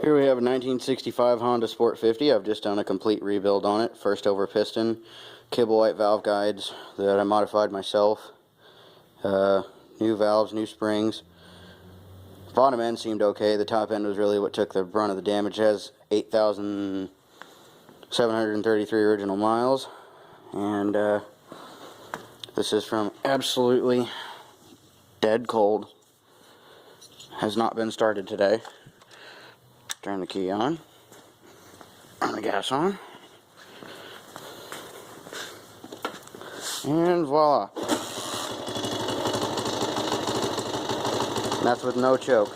Here we have a 1965 Honda Sport 50. I've just done a complete rebuild on it. First over piston, cable white valve guides that I modified myself. New valves, new springs. Bottom end seemed okay. The top end was really what took the brunt of the damage. It has 8,733 original miles. And this is from absolutely dead cold. Has not been started today. Turn the key on. Turn the gas on. And voila. And that's with no choke.